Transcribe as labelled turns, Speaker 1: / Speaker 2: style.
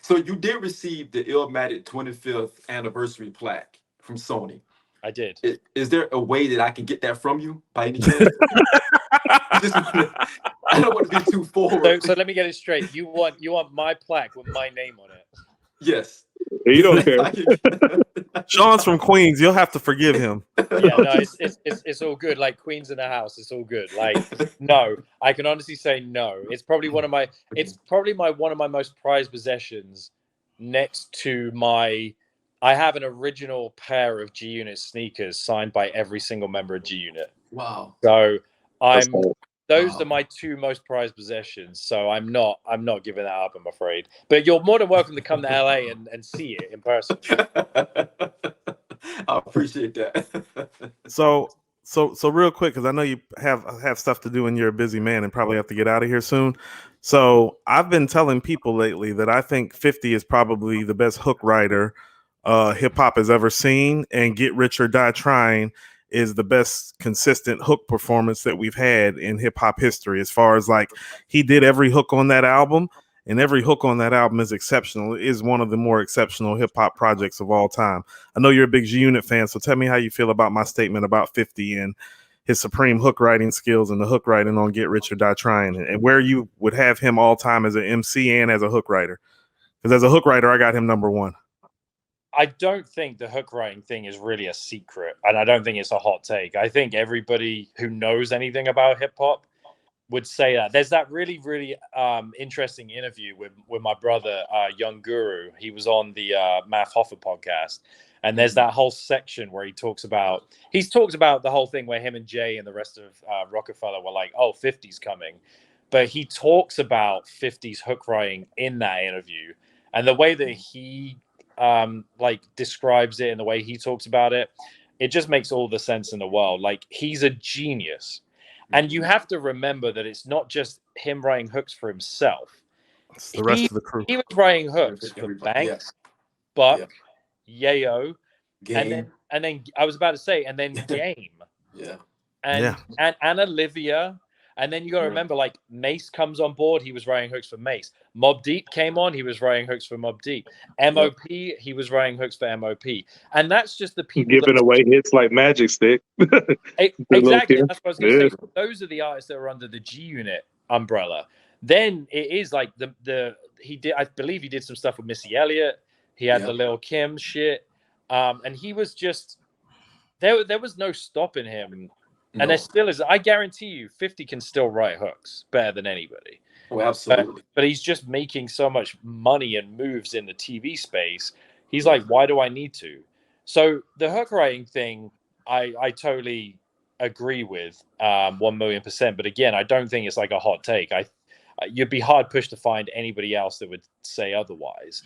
Speaker 1: So you did receive the Illmatic 25th anniversary plaque from Sony.
Speaker 2: I did.
Speaker 1: Is there a way that I can get that from you by any chance? I don't want to be too forward.
Speaker 2: So let me get it straight. You want my plaque with my name on it?
Speaker 1: Yes.
Speaker 3: You don't care.
Speaker 4: Sean's from Queens. You'll have to forgive him.
Speaker 2: Yeah, no, it's all good. Like Queens in the house, it's all good. Like, no, I can honestly say no. It's probably one of my most prized possessions, next to my. I have an original pair of G Unit sneakers signed by every single member of G Unit.
Speaker 1: Wow.
Speaker 2: So those
Speaker 1: Wow.
Speaker 2: are my two most prized possessions. So I'm not giving that up, I'm afraid. But you're more than welcome to come to LA and see it in person.
Speaker 1: I appreciate that.
Speaker 4: So real quick, because I know you have stuff to do and you're a busy man and probably have to get out of here soon. So I've been telling people lately that I think 50 is probably the best hook rider hip hop has ever seen, and Get Rich or Die Trying is the best consistent hook performance that we've had in hip hop history. As far as like, he did every hook on that album, and every hook on that album is exceptional. It is one of the more exceptional hip hop projects of all time. I know you're a big G Unit fan, so tell me how you feel about my statement about 50 and his supreme hook writing skills and the hook writing on Get Rich or Die Trying, and where you would have him all time as an MC and as a hook writer. Because as a hook writer, I got him number one.
Speaker 2: I don't think the hook writing thing is really a secret, and I don't think it's a hot take. I think everybody who knows anything about hip hop would say that. There's that really, really interesting interview with my brother, Young Guru. He was on the Math Hoffa podcast, and there's that whole section where he's talked about the whole thing where him and Jay and the rest of Rockefeller were like, "Oh, 50's coming," but he talks about 50's hook writing in that interview, and the way that he like describes it and the way he talks about it, it just makes all the sense in the world. Like, he's a genius. And you have to remember that it's not just him writing hooks for himself.
Speaker 4: It's the rest of the crew.
Speaker 2: He was writing hooks for Banks, Buck, Yayo,
Speaker 1: Game.
Speaker 2: and then I was about to say, and then Game.
Speaker 1: Yeah.
Speaker 2: And Olivia. And then you got to remember, like, Mace comes on board. He was writing hooks for Mace. Mobb Deep came on. He was writing hooks for Mobb Deep. MOP, he was writing hooks for MOP. And that's just the people
Speaker 3: giving away hits like Magic Stick.
Speaker 2: Exactly. That's what I was going to say. So those are the artists that are under the G Unit umbrella. Then it is like I believe he did some stuff with Missy Elliott. He had the Lil' Kim shit. And he was just, there was no stopping him. No. And there still is. I guarantee you, 50 can still write hooks better than anybody.
Speaker 1: Oh, absolutely.
Speaker 2: But he's just making so much money and moves in the TV space. He's like, why do I need to? So the hook writing thing, I totally agree with 1,000,000%. But again, I don't think it's like a hot take. You'd be hard pushed to find anybody else that would say otherwise.